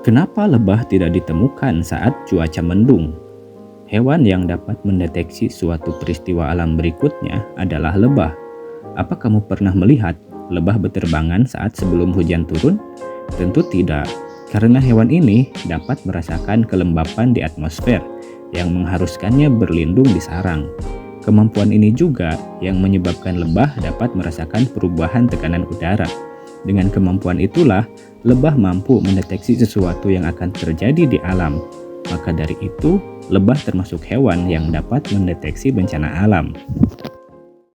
Kenapa lebah tidak ditemukan saat cuaca mendung? Hewan yang dapat mendeteksi suatu peristiwa alam berikutnya adalah lebah. Apa kamu pernah melihat lebah berterbangan saat sebelum hujan turun? Tentu tidak, karena hewan ini dapat merasakan kelembapan di atmosfer yang mengharuskannya berlindung di sarang. Kemampuan ini juga yang menyebabkan lebah dapat merasakan perubahan tekanan udara. Dengan kemampuan itulah, lebah mampu mendeteksi sesuatu yang akan terjadi di alam. Maka dari itu, lebah termasuk hewan yang dapat mendeteksi bencana alam.